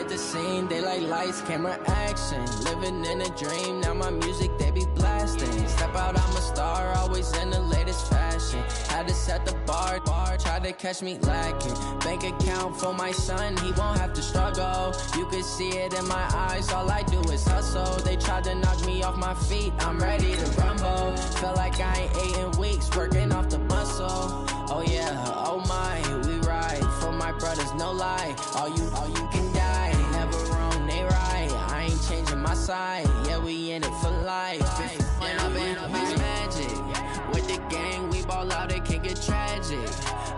at the scene, they like lights, camera, action. Living in a dream, now my music they be blasting. Step out, I'm a star, always in the latest fashion. Had to set the bar, try to catch me lacking. Bank account for my son, he won't have to struggle. You can see it in my eyes, all I do is hustle. They tried to knock me off my feet, I'm ready to rumble. Feel like I ain't ate in weeks, working off the muscle. Oh yeah, oh my, we ride for my brothers, no lie. All you can die, never wrong, they right. I ain't changing my side, yeah, we in it for life. And I've been magic. With the gang, we ball out, it can get tragic.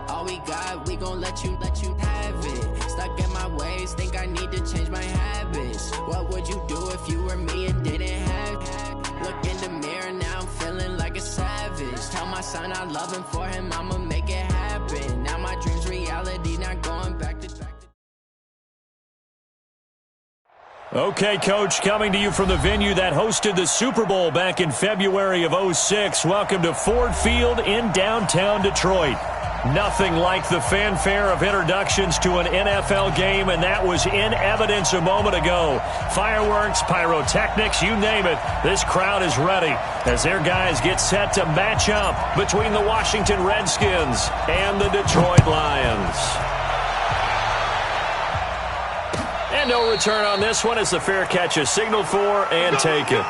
All we got, we gon' let you have it. Stuck in my ways, think I need to change my habits. What would you do if you were me and didn't have it? Look in the mirror, now I'm feeling like a savage. Tell my son I love him, for him I'ma make it happen. Now my dream's reality, not going back to Okay, Coach, coming to you from the venue that hosted the Super Bowl back in February of '06. Welcome to Ford Field in downtown Detroit. Nothing like the fanfare of introductions to an NFL game, and that was in evidence a moment ago. Fireworks, pyrotechnics, you name it, this crowd is ready as their guys get set to match up between the Washington Redskins and the Detroit Lions. And no return on this one as the fair catch is signaled for and taken.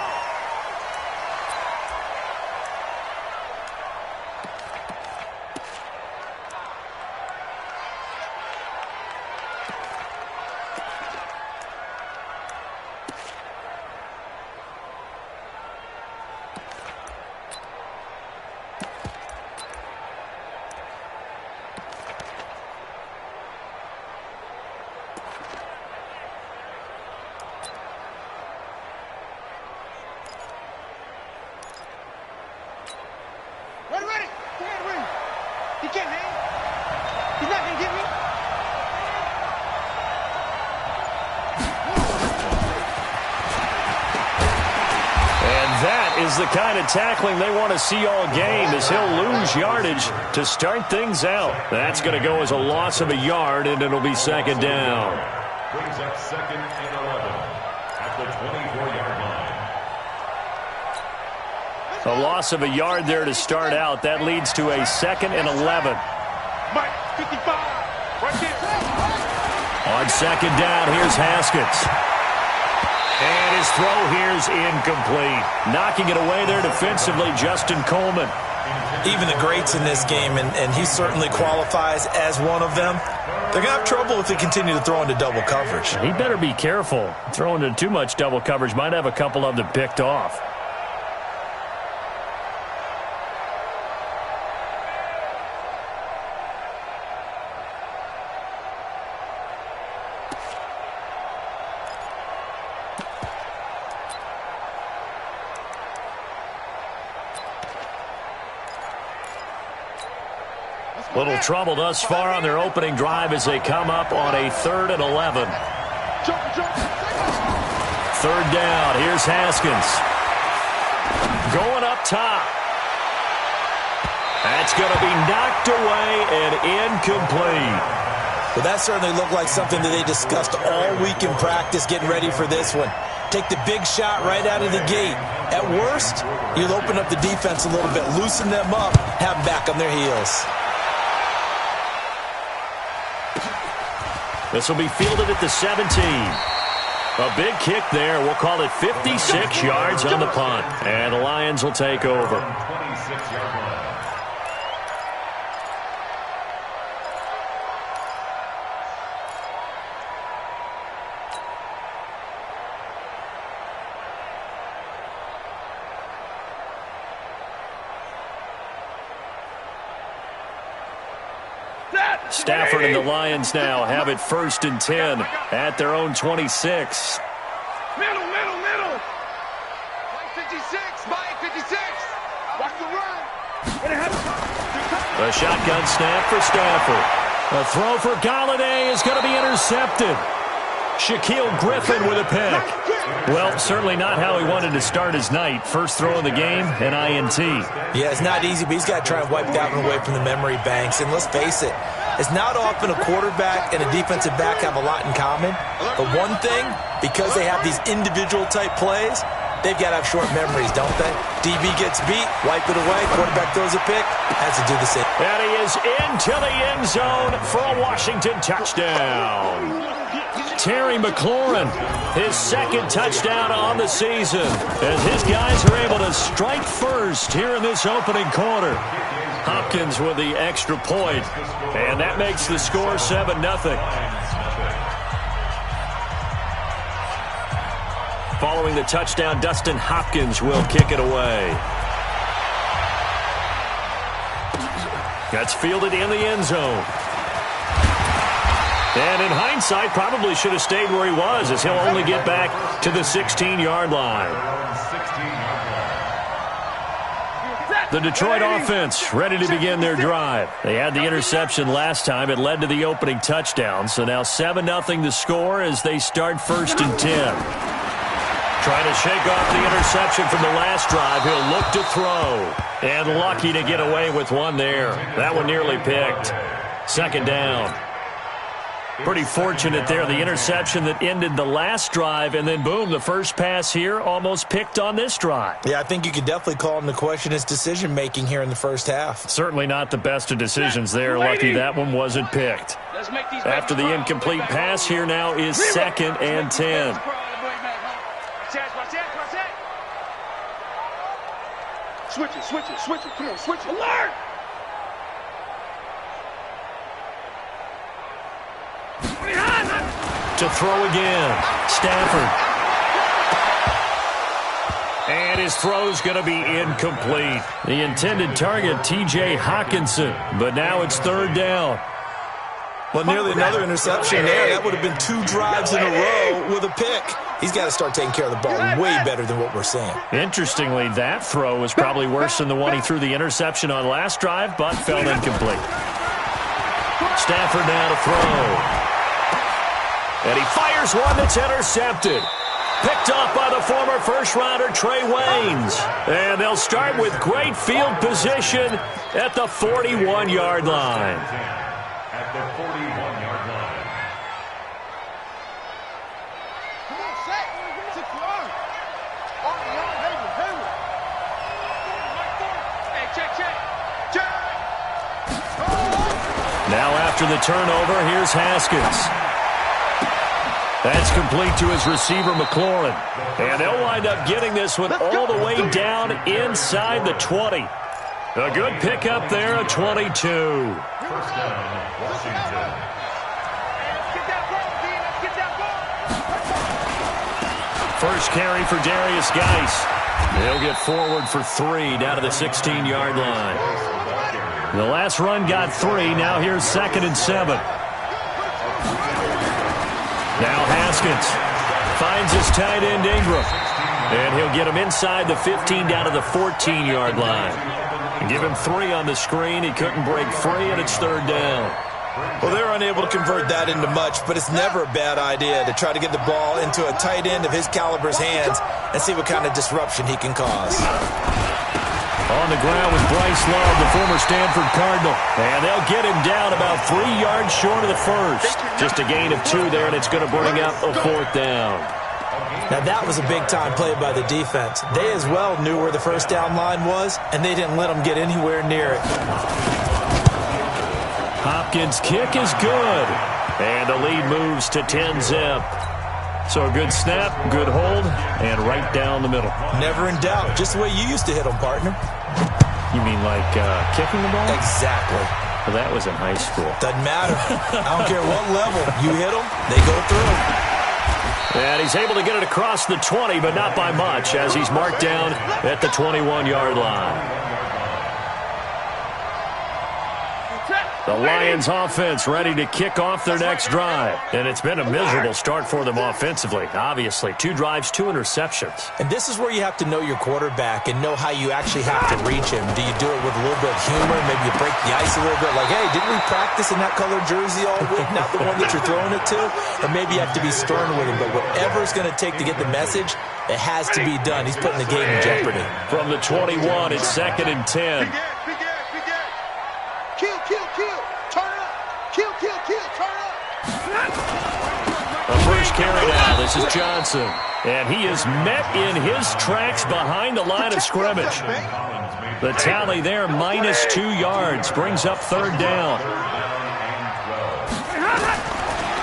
The kind of tackling they want to see all game as he'll lose yardage to start things out. That's going to go as a loss of a yard, and it'll be second down. Brings up 2nd and 11 at the 24-yard line. A loss of a yard there to start out. That leads to a 2nd and 11. Mike, 55, right there. On second down, here's Haskins. And his throw here is incomplete. Knocking it away there defensively, Justin Coleman. Even the greats in this game, and he certainly qualifies as one of them, they're going to have trouble if they continue to throw into double coverage. He better be careful. Throwing into too much double coverage might have a couple of them picked off. Little trouble thus far on their opening drive as they come up on a 3rd and 11. 3rd down. Here's Haskins. Going up top. That's going to be knocked away and incomplete. Well, that certainly looked like something that they discussed all week in practice getting ready for this one. Take the big shot right out of the gate. At worst, you'll open up the defense a little bit, loosen them up, have them back on their heels. This will be fielded at the 17. A big kick there. We'll call it 56 yards on the punt. And the Lions will take over. 26-yard line. Stafford and the Lions now have it 1st and 10 at their own 26. Middle. Mike 56. Watch the run. A shotgun snap for Stafford. A throw for Galladay is going to be intercepted. Shaquille Griffin with a pick. Well, certainly not how he wanted to start his night. First throw of the game, an INT. Yeah, it's not easy, but he's got to try and wipe that one away from the memory banks. And let's face it, It's not often a quarterback and a defensive back have a lot in common, but one thing, because they have these individual type plays, they've got to have short memories, don't they? DB gets beat, wipe it away, quarterback throws a pick, has to do the same. And he is into the end zone for a Washington touchdown. Terry McLaurin, his second touchdown on the season, as his guys are able to strike first here in this opening quarter. Hopkins with the extra point, and that makes the score 7-0. Following the touchdown, Dustin Hopkins will kick it away. That's fielded in the end zone. And in hindsight, probably should have stayed where he was, as he'll only get back to the 16-yard line. The Detroit offense ready to begin their drive. They had the interception last time. It led to the opening touchdown. So now 7-0 the score as they start 1st and 10. Trying to shake off the interception from the last drive. He'll look to throw. And lucky to get away with one there. That one nearly picked. 2nd down. Pretty fortunate there. The interception that ended the last drive, and then boom, the first pass here almost picked on this drive. Yeah, I think you could definitely call him to question his decision-making here in the first half. Certainly not the best of decisions there. Lucky that one wasn't picked. After the incomplete pass, here now is 2nd and 10. Switch it. Come on, switch it. Alert! To throw again, Stafford. And his throw's going to be incomplete. The intended target, T.J. Hockenson, but now it's 3rd down. Well, nearly another interception there. That would have been 2 drives in a row with a pick. He's got to start taking care of the ball way better than what we're seeing. Interestingly, that throw was probably worse than the one he threw the interception on last drive, but fell incomplete. Stafford now to throw. And he fires one that's intercepted. Picked off by the former first-rounder Trey Waynes. And they'll start with great field position at the 41-yard line. At the 41-yard line. Come on, set. Hey, check. Now after the turnover, here's Haskins. That's complete to his receiver, McLaurin. And they'll wind up getting this one all the way down inside the 20. A good pickup there at 22. First down, Washington. First carry for Darius Geis. They'll get forward for 3 down to the 16-yard line. The last run got 3. Now here's 2nd and 7. Now Haskins finds his tight end Ingram. And he'll get him inside the 15 down to the 14-yard line. And give him 3 on the screen. He couldn't break free, and it's 3rd down. Well, they're unable to convert that into much, but it's never a bad idea to try to get the ball into a tight end of his caliber's hands and see what kind of disruption he can cause. On the ground with Bryce Love, the former Stanford Cardinal. And they'll get him down about 3 yards short of the first. Just a gain of 2 there, and it's going to bring up a 4th down. Now, that was a big-time play by the defense. They as well knew where the first down line was, and they didn't let them get anywhere near it. Hopkins' kick is good. And the lead moves to 10-zip. So a good snap, good hold, and right down the middle. Never in doubt. Just the way you used to hit them, partner. You mean like kicking the ball? Exactly. Well, that was in high school. Doesn't matter. I don't care what level. You hit them, they go through. And he's able to get it across the 20, but not by much, as he's marked down at the 21-yard line. The Lions offense ready to kick off their next drive. And it's been a miserable start for them offensively. Obviously, 2 drives, 2 interceptions. And this is where you have to know your quarterback and know how you actually have to reach him. Do you do it with a little bit of humor? Maybe you break the ice a little bit. Like, hey, didn't we practice in that colored jersey all week? Not the one that you're throwing it to? Or maybe you have to be stern with him. But whatever it's going to take to get the message, it has to be done. He's putting the game in jeopardy. From the 21, it's 2nd and 10. Kill. Turn up. carry now. This is Johnson. And he is met in his tracks behind the line of scrimmage. The tally there, -2 yards, brings up third down.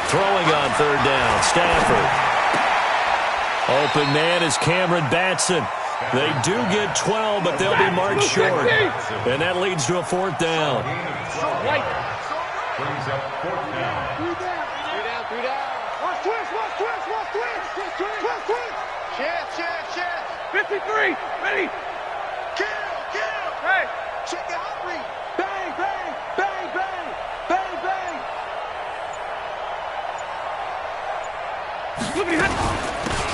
Throwing on third down, Stafford. Open man is Cameron Batson. They do get 12, but they'll be marked short. And that leads to a fourth down. Brings up fourth down. 3 down. Watch twist. Chance. 53, ready. Kill. Hey. Check it out, Reed. Bang.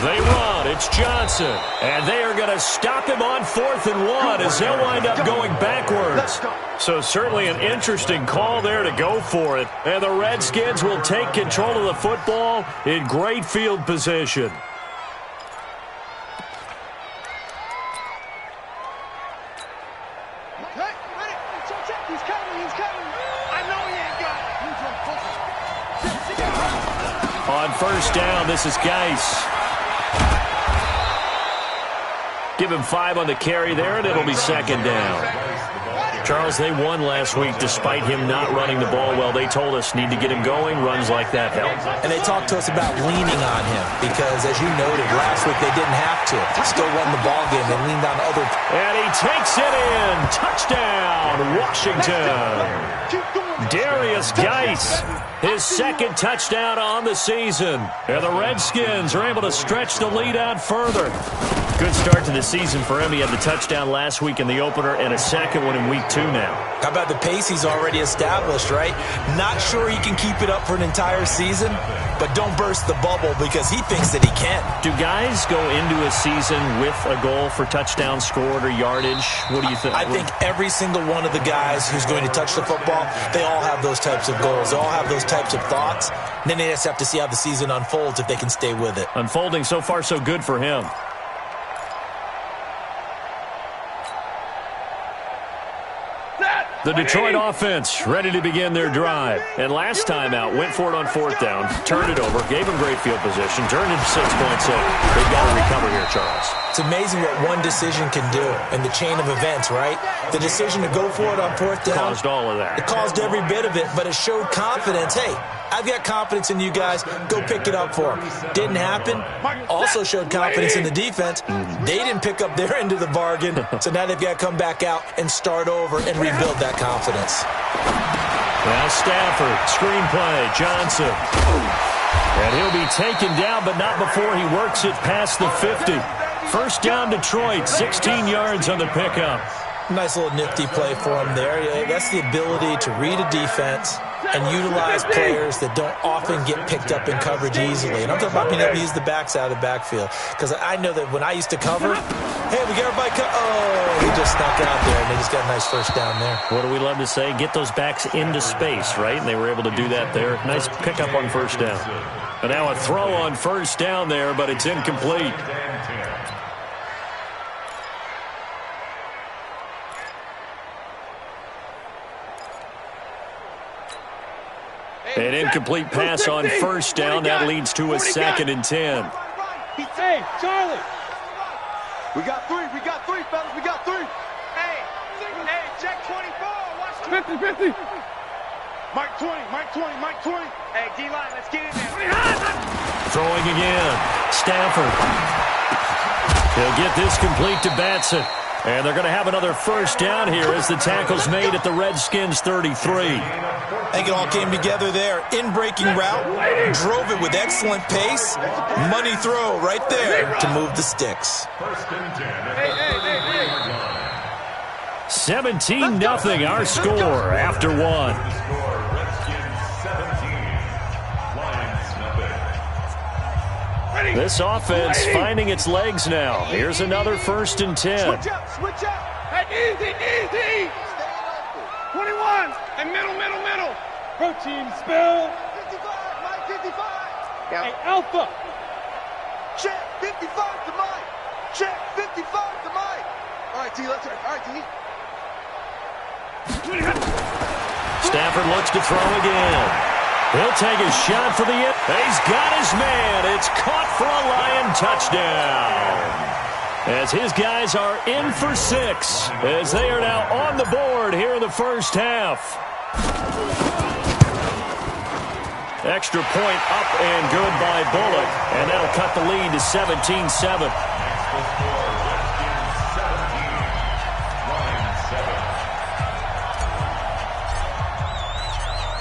They run. It's Johnson. And they are going to stop him on 4th and 1 as they'll wind up going backwards. So certainly an interesting call there to go for it. And the Redskins will take control of the football in great field position. He's coming. I know he ain't got it. On first down, this is Geis. Give him 5 on the carry there, and it'll be second down. Charles, they won last week despite him not running the ball well. They told us need to get him going. Runs like that help. And they talked to us about leaning on him because, as you noted, last week they didn't have to. Still won the ball game. They leaned on other. And he takes it in. Touchdown, Washington. Darius Geis, his second touchdown on the season. And the Redskins are able to stretch the lead out further. Good start to the season for him. He had the touchdown last week in the opener and a second one in week 2 now. How about the pace he's already established, right? Not sure he can keep it up for an entire season, but don't burst the bubble because he thinks that he can. Do guys go into a season with a goal for touchdown scored or yardage? What do you think? I think every single one of the guys who's going to touch the football, they all have those types of goals. They all have those types of thoughts. And then they just have to see how the season unfolds if they can stay with it. Unfolding so far so good for him. The Detroit offense ready to begin their drive. And last time out, went for it on 4th down, turned it over, gave them great field position, turned into 6-point save. They've got to recover here, Charles. It's amazing what one decision can do in the chain of events, right? The decision to go for it on 4th down. Caused all of that. It caused every bit of it, but it showed confidence. Hey, I've got confidence in you guys. Go pick it up for them. Didn't happen. Also showed confidence in the defense. They didn't pick up their end of the bargain, so now they've got to come back out and start over and rebuild that confidence. Now Stafford, screenplay, Johnson. And he'll be taken down, but not before he works it past the 50. First down, Detroit, 16 yards on the pickup. Nice little nifty play for him there. Yeah, that's the ability to read a defense and utilize players that don't often get picked up in coverage easily. And I'm talking about being able to use the backs out of the backfield. Because I know that when I used to cover, hey, we got everybody oh, he just snuck out there, and they just got a nice first down there. What do we love to say? Get those backs into space, right? And they were able to do that there. Nice pickup on first down. And now a throw on first down there, but it's incomplete. An incomplete pass on first down. That leads to a 2nd and 10. Hey, Charlie. We got three, fellas. We got 3. Hey, check 24. Watch 50. Mike 20. Hey, D-line, let's get in there. Throwing again. Stafford. He'll get this complete to Batson. And they're going to have another first down here as the tackle's made at the Redskins 33. I think it all came together there. In-breaking route, drove it with excellent pace. Money throw right there to move the sticks. 17-0 our score after 1. This offense finding its legs now. Here's another 1st and 10. Switch up. Hey, easy. 21. And middle. Protein spill. 55, Mike 55. Hey, Alpha. Check 55 to Mike. Check 55 to Mike. All right, T, let's turn. All right, T. Stafford looks to throw again. He'll take a shot for the end. He's got his man. It's caught for a Lion touchdown. As his guys are in for 6, as they are now on the board here in the first half. Extra point up and good by Bullock, and that'll cut the lead to 17-7.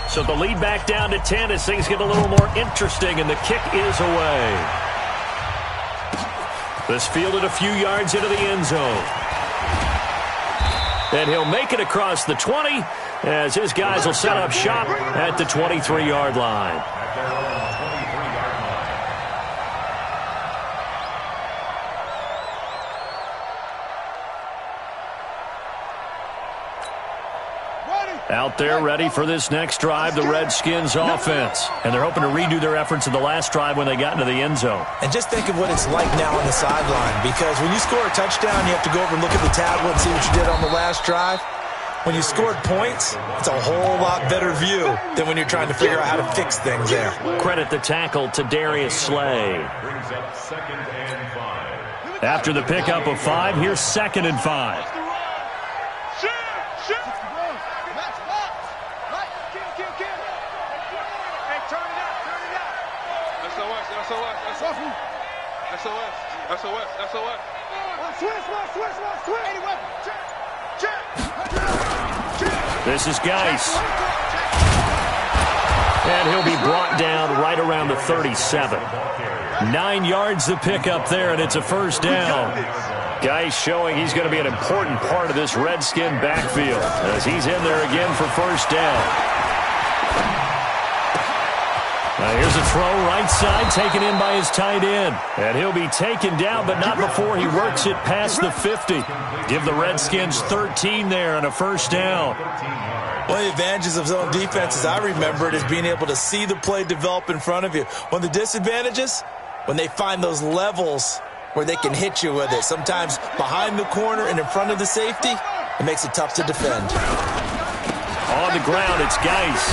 So the lead back down to 10 as things get a little more interesting, and the kick is away. This fielded a few yards into the end zone. And he'll make it across the 20 as his guys will set up shop at the 23-yard line. Out there ready for this next drive, the Redskins offense. And they're hoping to redo their efforts in the last drive when they got into the end zone. And just think of what it's like now on the sideline, because when you score a touchdown, you have to go over and look at the tablet and see what you did on the last drive. When you scored points, it's a whole lot better view than when you're trying to figure out how to fix things there. Credit the tackle to Darius Slay. After the pickup of 5, here's 2nd and 5. This is Geis. And he'll be brought down right around the 37. 9 yards the pickup there, and it's a first down. Geis showing he's going to be an important part of this Redskin backfield as he's in there again for first down. Here's a throw right side taken in by his tight end. And he'll be taken down, but not before he works it past the 50. Give the Redskins 13 there and a first down. One of the advantages of zone defense, as I remember it, is being able to see the play develop in front of you. One of the disadvantages, when they find those levels where they can hit you with it. Sometimes behind the corner and in front of the safety, it makes it tough to defend. On the ground, it's Geis.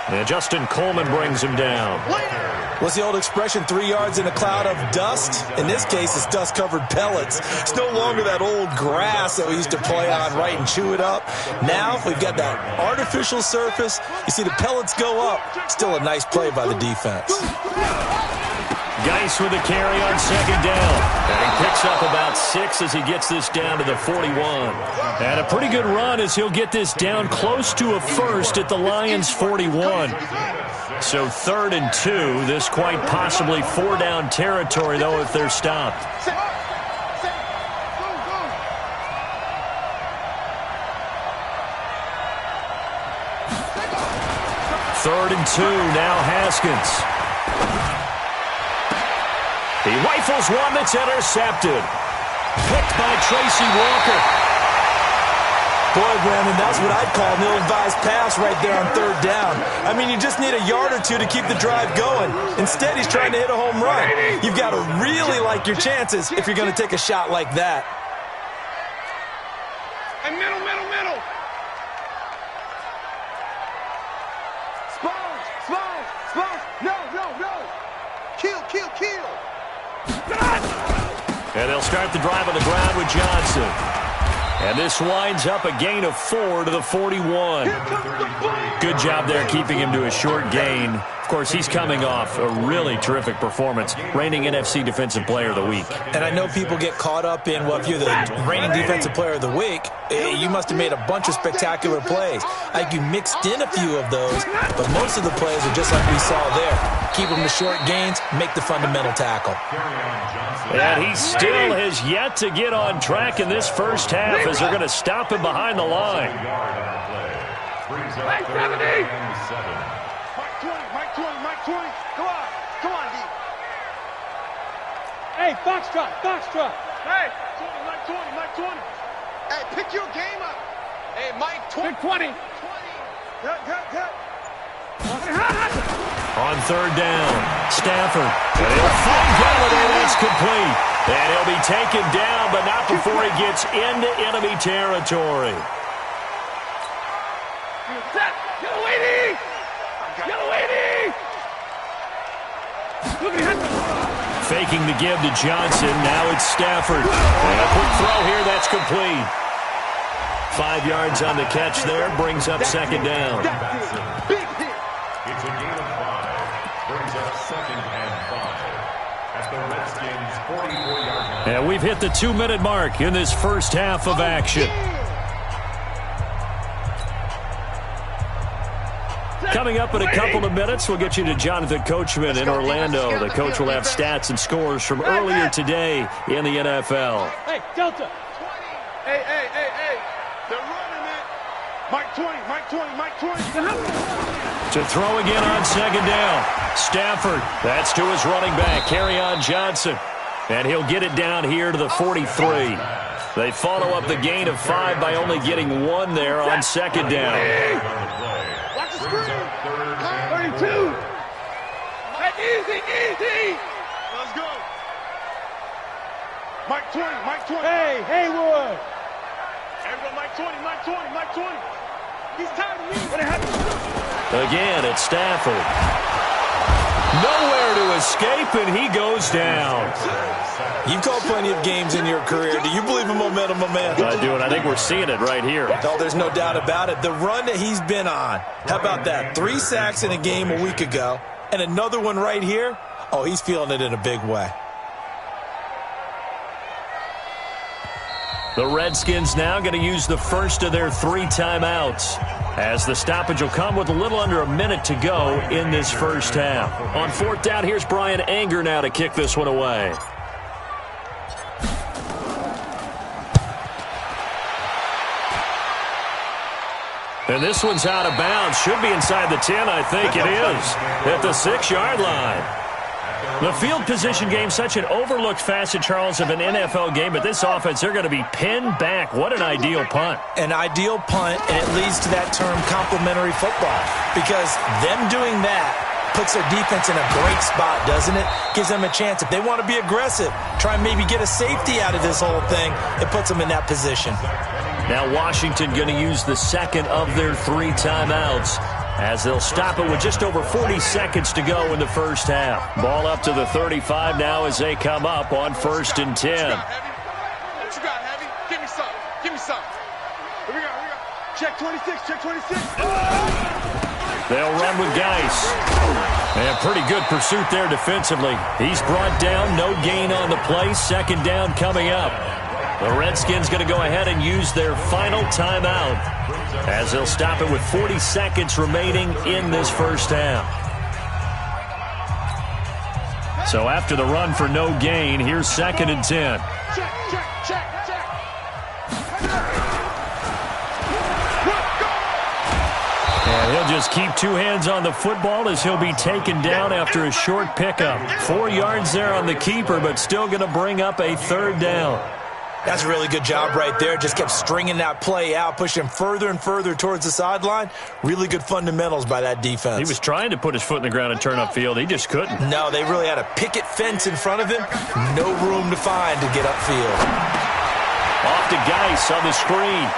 And Justin Coleman brings him down. What's the old expression, 3 yards in a cloud of dust? In this case, it's dust-covered pellets. It's no longer that old grass that we used to play on, right, and chew it up. Now, we've got that artificial surface. You see the pellets go up. Still a nice play by the defense. Geis with a carry on 2nd down. And he picks up about 6 as he gets this down to the 41. And a pretty good run as he'll get this down close to a first at the Lions' 41. So 3rd and 2. This quite possibly 4-down territory, though, if they're stopped. Third and 2. Now Haskins. He rifles one that's intercepted. Picked by Tracy Walker. Boy, Brandon, that's what I'd call an ill-advised pass right there on 3rd down. I mean, you just need a yard or two to keep the drive going. Instead, he's trying to hit a home run. You've got to really like your chances if you're going to take a shot like that. And middle. Sponge. No. Kill. And they'll start the drive on the ground with Johnson. And this winds up a gain of 4 to the 41. Good job there keeping him to a short gain. Of course, he's coming off a really terrific performance, reigning NFC Defensive Player of the Week. And I know people get caught up in, well, if you're the reigning Defensive Player of the Week, you must have made a bunch of spectacular plays. Like you mixed in a few of those, but most of the plays are just like we saw there. Keep them to short gains, make the fundamental tackle. And he still has yet to get on track in this first half as they're going to stop him behind the line. Mike 70! Mike 20. Come on, D. Hey, Foxtrot. Hey, Mike 20. Hey, pick your game up. Hey, Mike 20. Big 20. Good. On 3rd down, Stafford. And he'll find Galladay. That's complete. And he'll be taken down, but not before he gets into enemy territory. Get away 80! Yellow 80! Look at him. Faking the give to Johnson. Now it's Stafford. And a quick throw here. That's complete. 5 yards on the catch there. Brings up second down. It's a gain of 5. Brings up 2nd and 5. At the Redskins' 44-yard line. And we've hit the 2-minute mark in this first half of action. Coming up in a couple of minutes, we'll get you to Jonathan Coachman in Orlando. The coach will have stats and scores from earlier today in the NFL. Hey, Delta. Hey. They're running it. Mike 20, Mike 20. To throw again on second down. Stafford, that's to his running back, Kerryon Johnson. And he'll get it down here to the 43. They follow up the gain of 5 by only getting 1 there on second down. Watch the screen. 32. Hey, easy. Let's go. Mike 20. Hey, Haywood. Everybody, Mike 20. He's tired of me. What happened? Again, it's Stafford. Nowhere to escape, and he goes down. You've called plenty of games in your career. Do you believe in momentum, my man? I do, and I think we're seeing it right here. No, there's no doubt about it. The run that he's been on. How about that? 3 sacks in a game a week ago, and another one right here. Oh, he's feeling it in a big way. The Redskins now going to use the first of their 3 timeouts, as the stoppage will come with a little under a minute to go in this first half. On 4th down, here's Brian Anger now to kick this one away. And this one's out of bounds. Should be inside the 10, I think it is, at the 6-yard line. The field position game, such an overlooked facet, Charles, of an NFL game, but this offense, they're going to be pinned back. What an ideal punt. An ideal punt, and it leads to that term complementary football, because them doing that puts their defense in a great spot, doesn't it? Gives them a chance. If they want to be aggressive, try and maybe get a safety out of this whole thing, it puts them in that position. Now Washington going to use the second of their 3 timeouts, as they'll stop it with just over 40 seconds to go in the first half. Ball up to the 35 now as they come up on 1st and 10. What you got, Heavy? Give me some. Here we go. Check 26. They'll run with Geis. And pretty good pursuit there defensively. He's brought down, no gain on the play. Second down coming up. The Redskins going to go ahead and use their final timeout, as they'll stop it with 40 seconds remaining in this first half. So after the run for no gain, here's 2nd and 10. Check. And he'll just keep 2 hands on the football as he'll be taken down after a short pickup. 4 yards there on the keeper, but still going to bring up a 3rd down. That's a really good job right there. Just kept stringing that play out, pushing further and further towards the sideline. Really good fundamentals by that defense. He was trying to put his foot in the ground and turn upfield. He just couldn't. No, they really had a picket fence in front of him. No room to find to get upfield. Off to Geis on the screen.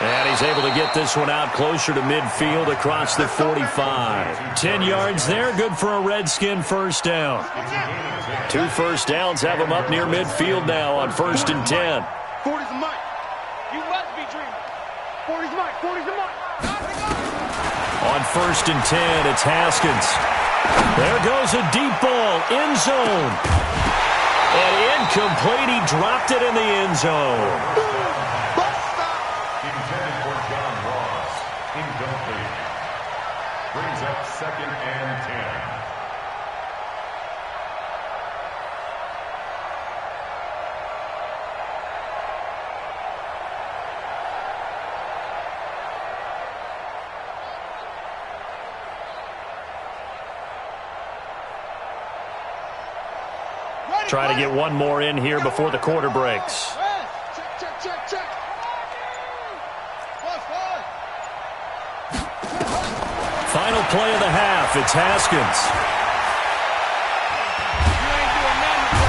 And he's able to get this one out closer to midfield across the 45. 10 yards there, good for a Redskin first down. 2 first downs have him up near midfield now on 1st and 10. 40's a Mike. You must be dreaming. 40's a Mike. On 1st and 10, it's Haskins. There goes a deep ball, end zone. And incomplete, he dropped it in the end zone. Intended for John Ross. Incomplete. Brings up 2nd and 10. Try to get one more in here before the quarter breaks. Check. Final play of the half, it's Haskins.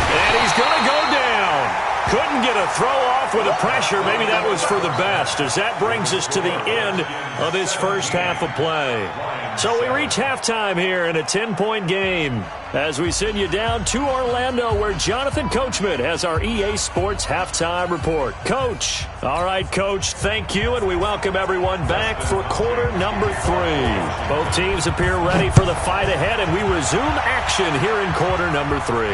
And he's going to go down. Couldn't get a throw off with the pressure. Maybe that was for the best, as that brings us to the end of this first half of play. So we reach halftime here in a 10-point game as we send you down to Orlando, where Jonathan Coachman has our EA Sports halftime report. Coach. All right, Coach, thank you, and we welcome everyone back for quarter number 3. Both teams appear ready for the fight ahead, and we resume action here in quarter number 3.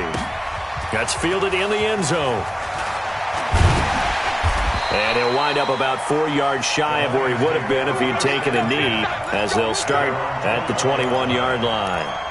That's fielded in the end zone. And he'll wind up about 4 yards shy of where he would have been if he had taken a knee, as they'll start at the 21-yard line.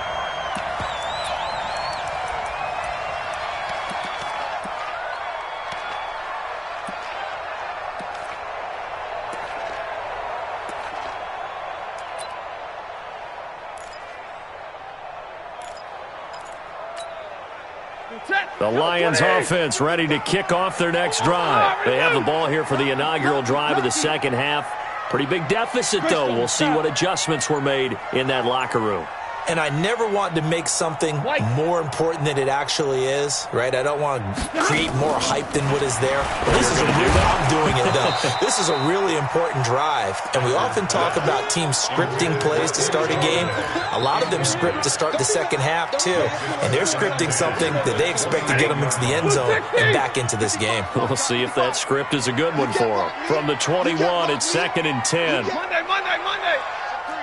The Lions offense ready to kick off their next drive. They have the ball here for the inaugural drive of the second half. Pretty big deficit, though. We'll see what adjustments were made in that locker room. And I never want to make something more important than it actually is, right? I don't want to create more hype than what is there. This is I'm doing it, though. This is a really important drive. And we often talk about teams scripting plays to start a game. A lot of them script to start the second half, too. And they're scripting something that they expect to get them into the end zone and back into this game. We'll see if that script is a good one for them. From the 21, it's 2nd and 10. Monday.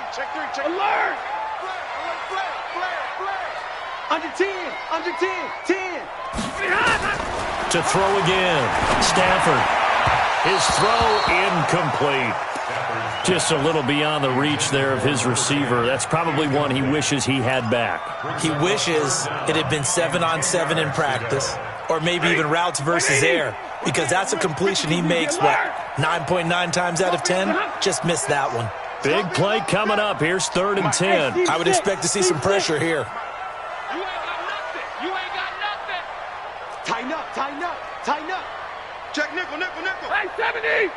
Check three. Alert! Under 10. 10. To throw again. Stafford. His throw incomplete. Just a little beyond the reach there of his receiver. That's probably one he wishes he had back. He wishes it had been 7-on-7 in practice, or maybe even routes versus air, because that's a completion he makes, 9.9 times out of 10? Just missed that one. Big play coming up. Here's 3rd and 10. I would expect to see some pressure here. You ain't got nothing. Tighten up. Check nickel. Hey, 70.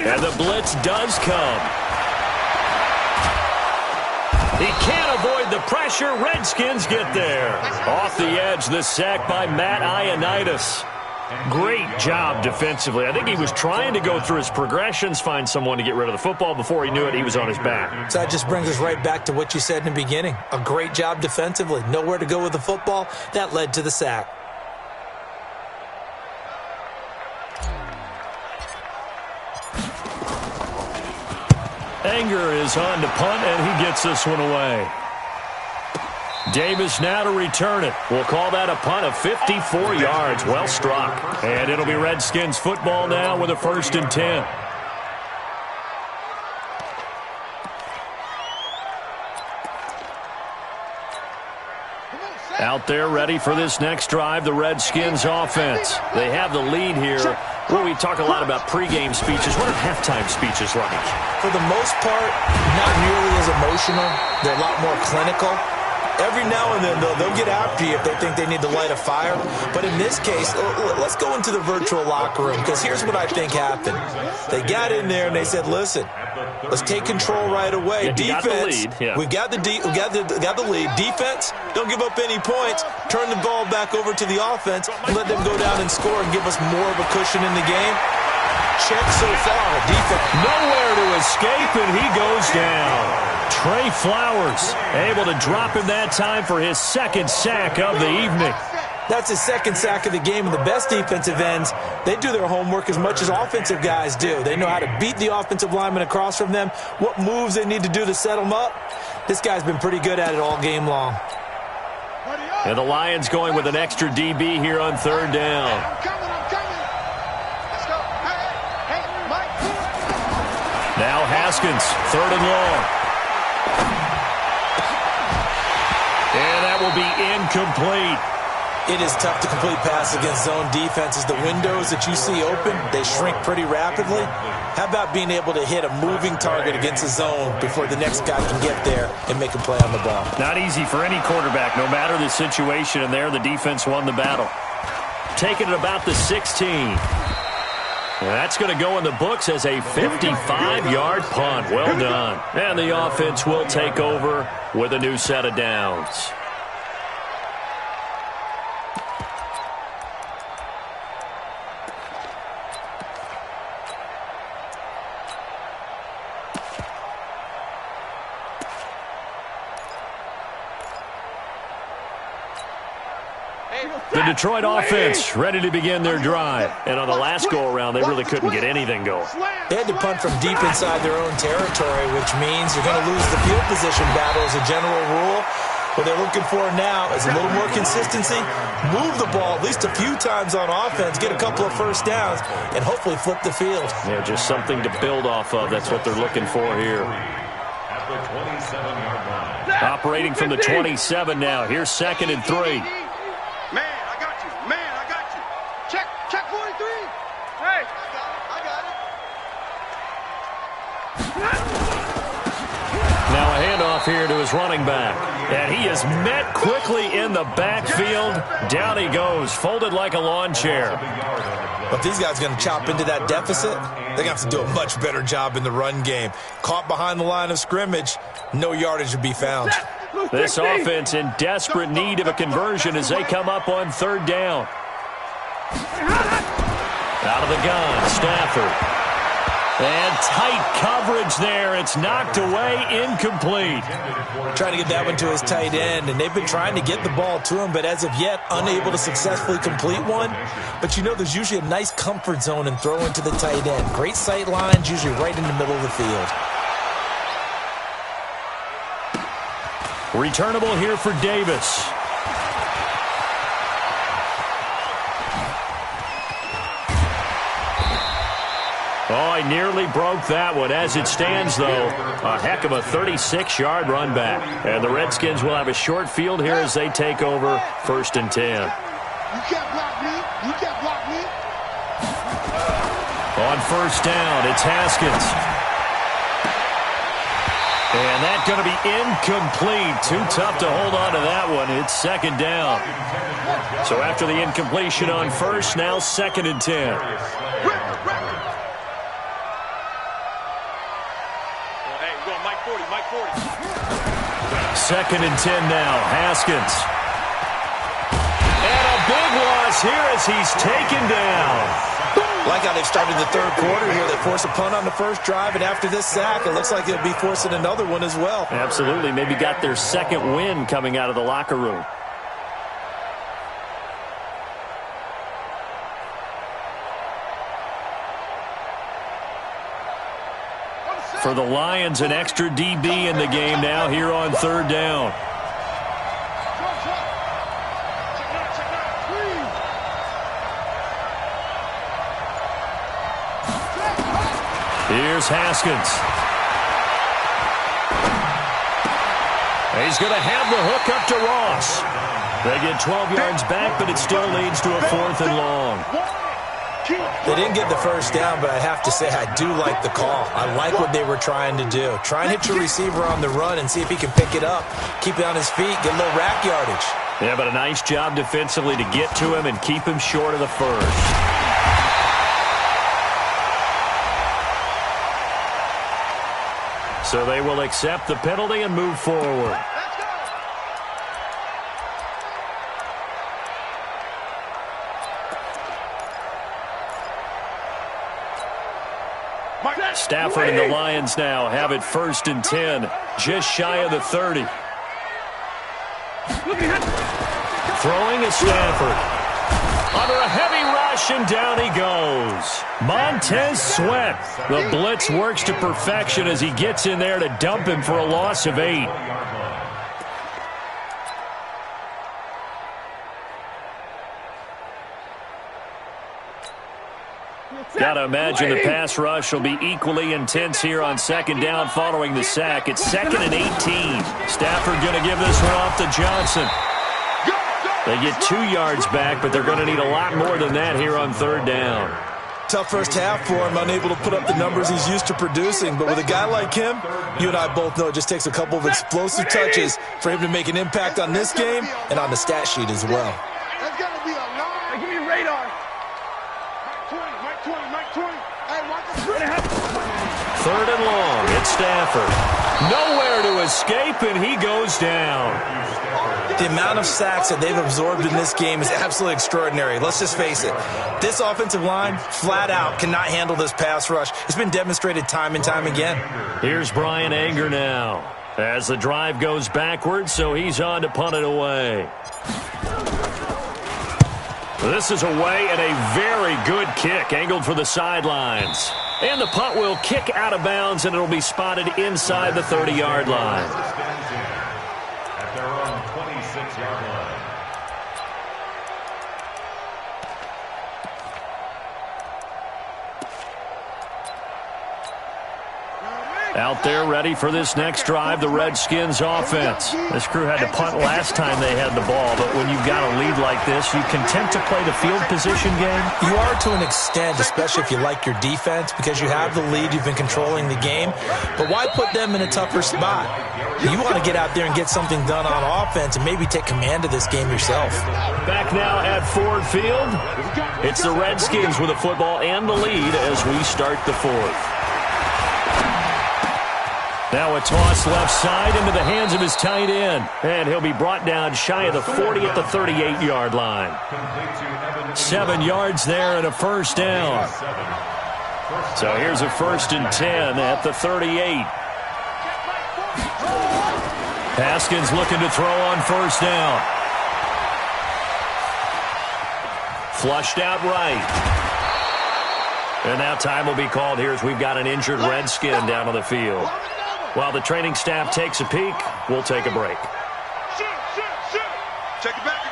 And the blitz does come. He can't avoid the pressure. Redskins get there. Off the edge, the sack by Matt Ioannidis. Great job defensively. I think he was trying to go through his progressions, find someone to get rid of the football. Before he knew it, he was on his back. So that just brings us right back to what you said in the beginning. A great job defensively. Nowhere to go with the football. That led to the sack. Anger is on to punt, and he gets this one away. Davis now to return it. We'll call that a punt of 54 yards. Well struck. And it'll be Redskins football now with a 1st and 10. Out there ready for this next drive, the Redskins offense. They have the lead here. Well, we talk a lot about pregame speeches. What are halftime speeches like? For the most part, not nearly as emotional. They're a lot more clinical. Every now and then, they'll get after you if they think they need to light a fire. But in this case, let's go into the virtual locker room, because here's what I think happened. They got in there and they said, listen, let's take control right away. Defense, we got the lead. Defense, don't give up any points. Turn the ball back over to the offense and let them go down and score and give us more of a cushion in the game. Check so far. Defense nowhere to escape, and he goes down. Trey Flowers able to drop him that time for his 2nd sack of the evening. That's his 2nd sack of the game, and the best defensive ends, they do their homework as much as offensive guys do. They know how to beat the offensive lineman across from them, what moves they need to do to set them up. This guy's been pretty good at it all game long. And the Lions going with an extra DB here on 3rd down. I'm coming. Let's go. Hey, Mike. Now Haskins, 3rd and long. And that will be incomplete. It is tough to complete passes against zone defenses. The windows that you see open, they shrink pretty rapidly. How about being able to hit a moving target against a zone before the next guy can get there and make a play on the ball? Not easy for any quarterback, no matter the situation. And there, the defense won the battle. Taking it about the 16. That's going to go in the books as a 55-yard punt. Well done. And the offense will take over with a new set of downs. The Detroit offense ready to begin their drive. And on the last go-around, they really couldn't get anything going. They had to punt from deep inside their own territory, which means you're going to lose the field position battle as a general rule. What they're looking for now is a little more consistency, move the ball at least a few times on offense, get a couple of first downs, and hopefully flip the field. Yeah, just something to build off of. That's what they're looking for here. At the 27-yard line. Operating from the 27 now. Here's 2nd and 3. Man, I got you. Man, I got you. Check 43. Hey, I got it. Now a handoff here to his running back. And he is met quickly in the backfield. Down he goes, folded like a lawn chair. But these guys are going to chop into that deficit. They're going to have to do a much better job in the run game. Caught behind the line of scrimmage, no yardage to be found. This offense in desperate need of a conversion as they come up on 3rd down. Out of the gun, Stafford. And tight coverage there. It's knocked away, incomplete. Trying to get that one to his tight end, and they've been trying to get the ball to him, but as of yet, unable to successfully complete one. But you know there's usually a nice comfort zone in throwing to the tight end. Great sight lines, usually right in the middle of the field. Returnable here for Davis. Oh, he nearly broke that one. As it stands, though, a heck of a 36-yard run back. And the Redskins will have a short field here as they take over 1st and 10. You can't block me. You can't block me. On 1st down, it's Haskins. And that's going to be incomplete. Too tough to hold on to that one. It's 2nd down. So after the incompletion on 1st, now 2nd and 10. Hey, we're going Mike 40, Mike 40. 2nd and 10 now. Haskins. And a big loss here as he's taken down. Like how they've started the 3rd quarter here. They force a punt on the 1st drive, and after this sack, it looks like they'll be forcing another one as well. Absolutely. Maybe got their 2nd win coming out of the locker room. For the Lions, an extra DB in the game now here on 3rd down. Here's Haskins. He's going to have the hook up to Ross. They get 12 yards back, but it still leads to a 4th and long. They didn't get the 1st down, but I have to say I do like the call. I like what they were trying to do. Try and hit your receiver on the run and see if he can pick it up, keep it on his feet, get a little rack yardage. Yeah, but a nice job defensively to get to him and keep him short of the 1st. So they will accept the penalty and move forward. Stafford and the Lions now have it 1st and 10, just shy of the 30. Throwing is Stafford. Under a heavy rush, and down he goes. Montez Sweat. The blitz works to perfection as he gets in there to dump him for a loss of 8. Got to imagine the pass rush will be equally intense here on 2nd down following the sack. It's 2nd and 18. Stafford going to give this one off to Johnson. They get 2 yards back, but they're going to need a lot more than that here on 3rd down. Tough first half for him, unable to put up the numbers he's used to producing. But with a guy like him, you and I both know it just takes a couple of explosive touches for him to make an impact on this game and on the stat sheet as well. That's got to be a line. Hey, give me the radar. Mike 20, Mike 20, Mike 20. 3rd and long. It's Stafford. Nowhere to escape, and he goes down. The amount of sacks that they've absorbed in this game is absolutely extraordinary. Let's just face it. This offensive line, flat out, cannot handle this pass rush. It's been demonstrated time and time again. Here's Bryan Anger now as the drive goes backwards, so he's on to punt it away. This is away and a very good kick angled for the sidelines. And the punt will kick out of bounds, and it'll be spotted inside the 30-yard line. At their own 26-yard line. Out there ready for this next drive, the Redskins offense. This crew had to punt last time they had the ball, but when you've got a lead like this, you content to play the field position game? You are to an extent, especially if you like your defense, because you have the lead, you've been controlling the game. But why put them in a tougher spot? You want to get out there and get something done on offense and maybe take command of this game yourself. Back now at Ford Field, it's the Redskins with the football and the lead as we start the 4th. Now a toss left side into the hands of his tight end. And he'll be brought down shy of the 40 at the 38-yard line. 7 yards there and a first down. So here's a 1st and 10 at the 38. Haskins looking to throw on 1st down. Flushed out right. And now time will be called here as we've got an injured Redskin down on the field. While the training staff takes a peek, we'll take a break. Shoot. Check the backer.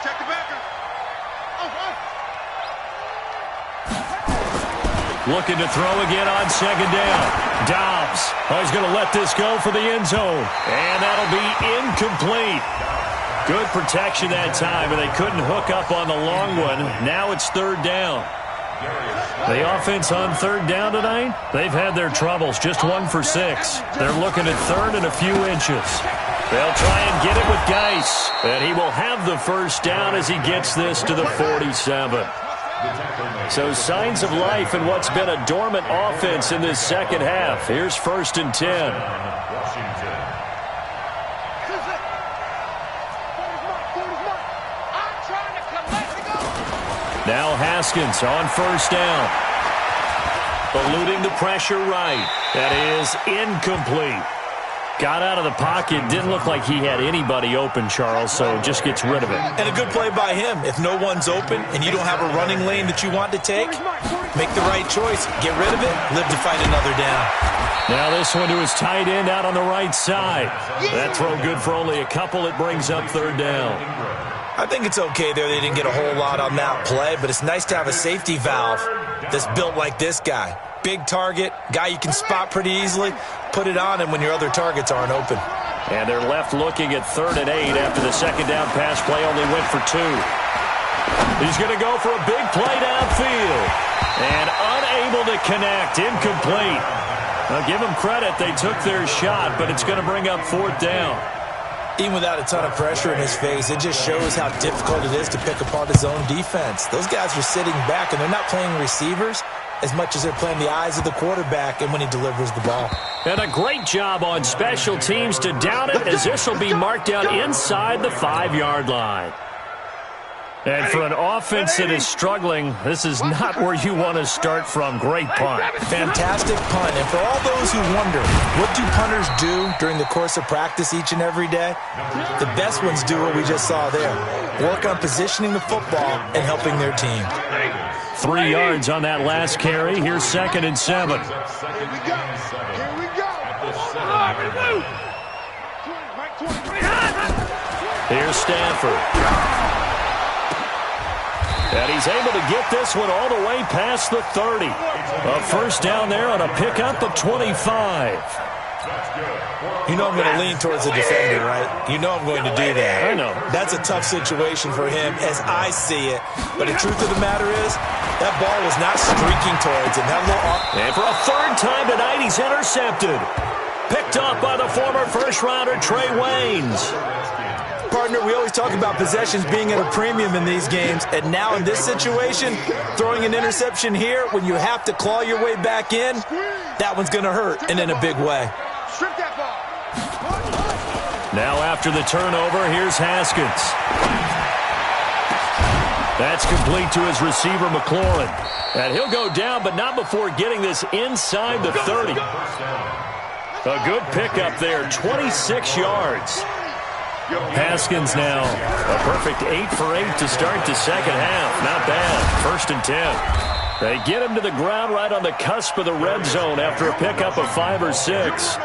Looking to throw again on 2nd down. Dobbs. He's going to let this go for the end zone. And that'll be incomplete. Good protection that time, and they couldn't hook up on the long one. Now it's 3rd down. The offense on 3rd down tonight, they've had their troubles. Just 1 for 6. They're looking at 3rd and a few inches. They'll try and get it with Geis. And he will have the 1st down as he gets this to the 47. So signs of life in what's been a dormant offense in this 2nd half. Here's 1st and 10. Now Haskins on 1st down. Eluding the pressure right. That is incomplete. Got out of the pocket. Didn't look like he had anybody open, Charles, so just gets rid of it. And a good play by him. If no one's open and you don't have a running lane that you want to take, make the right choice. Get rid of it. Live to fight another down. Now this one to his tight end out on the right side. That throw good for only a couple. It brings up 3rd down. I think it's okay there. They didn't get a whole lot on that play, but it's nice to have a safety valve that's built like this guy. Big target, guy you can spot pretty easily. Put it on him when your other targets aren't open. And they're left looking at 3rd and 8 after the 2nd down pass play only went for 2. He's going to go for a big play downfield. And unable to connect, incomplete. Now give them credit, they took their shot, but it's going to bring up 4th down. Even without a ton of pressure in his face, it just shows how difficult it is to pick apart his own defense. Those guys are sitting back, and they're not playing receivers as much as they're playing the eyes of the quarterback and when he delivers the ball. And a great job on special teams to down it, as this will be marked down inside the 5-yard line. And for an offense that is struggling, this is not where you want to start from. Great punt. Fantastic punt. And for all those who wonder, what do punters do during the course of practice each and every day? The best ones do what we just saw there. Work on positioning the football and helping their team. 3 yards on that last carry. Here's 2nd and 7. Here's Stafford. And he's able to get this one all the way past the 30. A 1st down there on a pickup of 25. You know I'm going to lean towards the defender, right? You know I'm going to do that. I know. That's a tough situation for him as I see it. But the truth of the matter is, that ball was not streaking towards him. And for a 3rd time tonight, he's intercepted. Picked up by the former 1st-rounder Trey Waynes. Partner, we always talk about possessions being at a premium in these games, and now in this situation, throwing an interception here when you have to claw your way back in, that one's going to hurt, and in a big way. Strip that ball. Now after the turnover, here's Haskins. That's complete to his receiver, McLaurin. And he'll go down, but not before getting this inside the 30. A good pickup there, 26 yards. Haskins now a perfect 8 for 8 to start the second half. Not bad. 1st and 10. They get him to the ground right on the cusp of the red zone after a pickup of 5 or 6.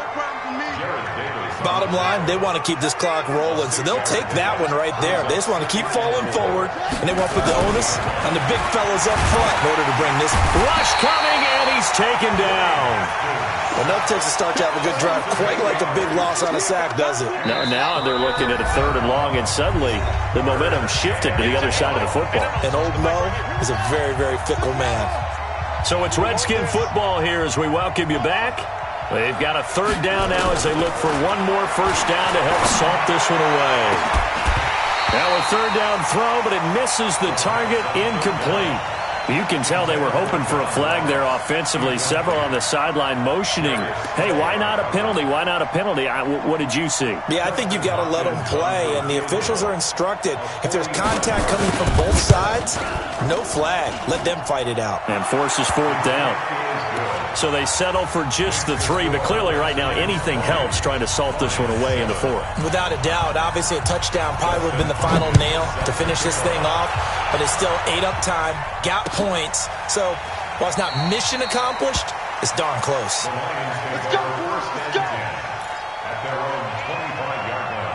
Bottom line, they want to keep this clock rolling, so they'll take that one right there. They just want to keep falling forward, and they want to put the onus on the big fellas up front in order to bring this. Rush coming, and he's taken down. Enough takes to start to have a good drive, quite like a big loss on a sack, does it? Now they're looking at a 3rd and long, and suddenly the momentum shifted to the other side of the football. And old Mo is a very, very fickle man. So it's Redskin football here as we welcome you back. They've got a 3rd down now as they look for one more first down to help salt this one away. Now a 3rd down throw, but it misses the target, incomplete. You can tell they were hoping for a flag there offensively. Several on the sideline motioning, hey, why not a penalty? Why not a penalty? What did you see? Yeah, I think you've got to let them play, and the officials are instructed. If there's contact coming from both sides, no flag. Let them fight it out. And forces 4th down. So they settle for just the 3, but clearly right now anything helps trying to salt this one away in the 4th. Without a doubt, obviously a touchdown probably would have been the final nail to finish this thing off, but it's still ate up time, got points. So while it's not mission accomplished, it's darn close. Let's go, boys. Let's go. At their own 25-yard line.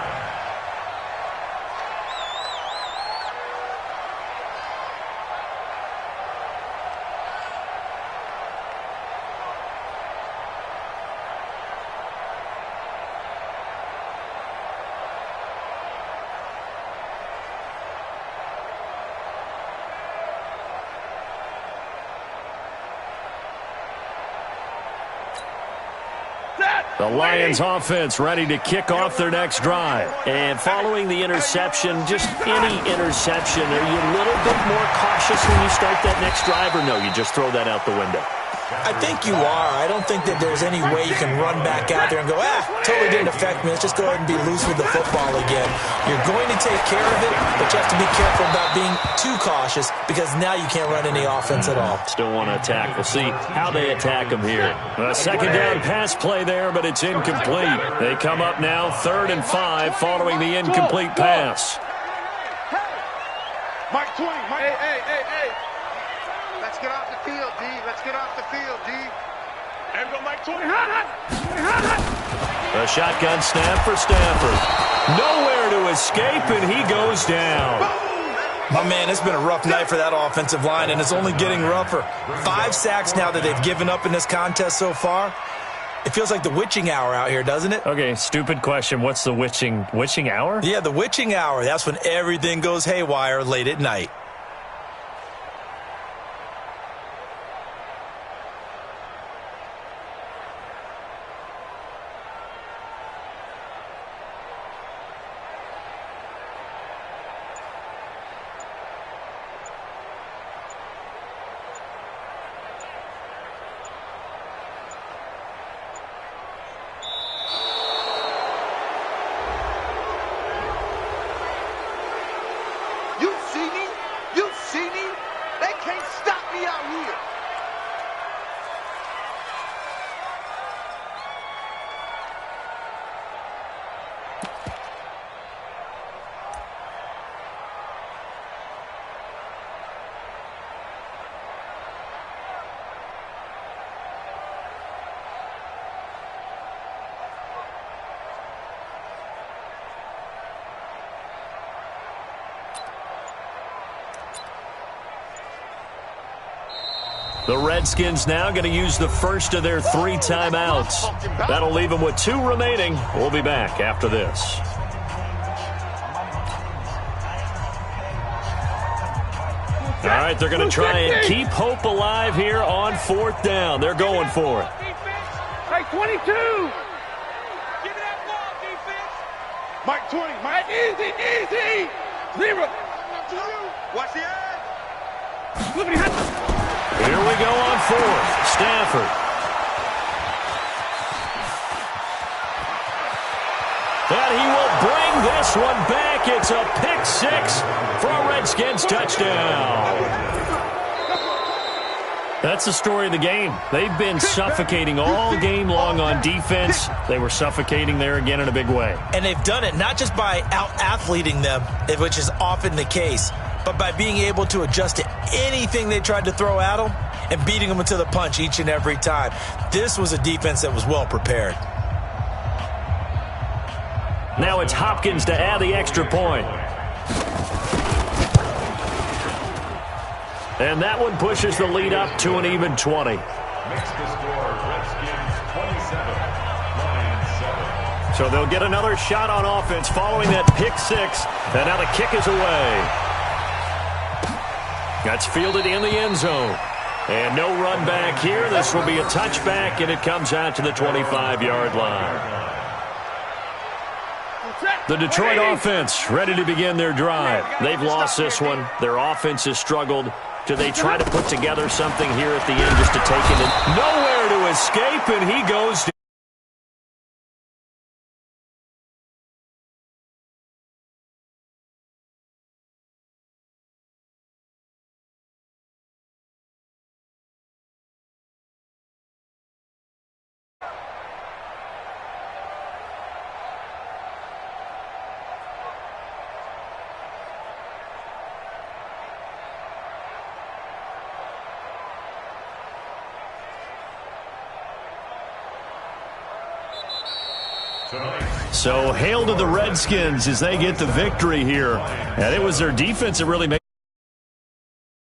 The Lions offense ready to kick off their next drive. And following the interception, just any interception, are you a little bit more cautious when you start that next drive, or no, you just throw that out the window? I think you are. I don't think that there's any way you can run back out there and go, totally didn't affect me. Let's just go ahead and be loose with the football again. You're going to take care of it, but you have to be careful about being too cautious because now you can't run any offense at all. Still want to attack. We'll see how they attack them here. A 2nd down pass play there, but it's incomplete. They come up now 3rd and 5 following the incomplete pass. Mike 20. Mike. Hey. Let's get off the field, D. Let's get off the field, D. And go Mike 20. A shotgun snap for Stafford. Nowhere to escape, and he goes down. My man, it's been a rough night for that offensive line, and it's only getting rougher. 5 sacks now that they've given up in this contest so far. It feels like the witching hour out here, doesn't it? Okay, stupid question. What's the witching hour? Yeah, the witching hour. That's when everything goes haywire late at night. The Redskins now going to use the first of their 3 timeouts. That'll leave them with 2 remaining. We'll be back after this. All right, they're going to try and keep hope alive here on 4th down. They're going for it. Hey, 22. Give me that ball, defense. Mike 20. Mike, easy, easy. 0. Watch the edge. Here we go on 4th. Stafford. And he will bring this one back. It's a pick 6 for a Redskins touchdown. That's the story of the game. They've been suffocating all game long on defense. They were suffocating there again in a big way. And they've done it not just by out-athleting them, which is often the case, but by being able to adjust to anything they tried to throw at them and beating them to the punch each and every time. This was a defense that was well prepared. Now it's Hopkins to add the extra point. And that one pushes the lead up to an even 20. Makes the score Redskins 27, Lions 7. So they'll get another shot on offense following that pick 6. And now the kick is away. That's fielded in the end zone. And no run back here. This will be a touchback, and it comes out to the 25-yard line. The Detroit offense ready to begin their drive. They've lost this one. Their offense has struggled. Do they try to put together something here at the end just to take it in? Nowhere to escape, and he goes to So hail to the Redskins as they get the victory here. And it was their defense that really made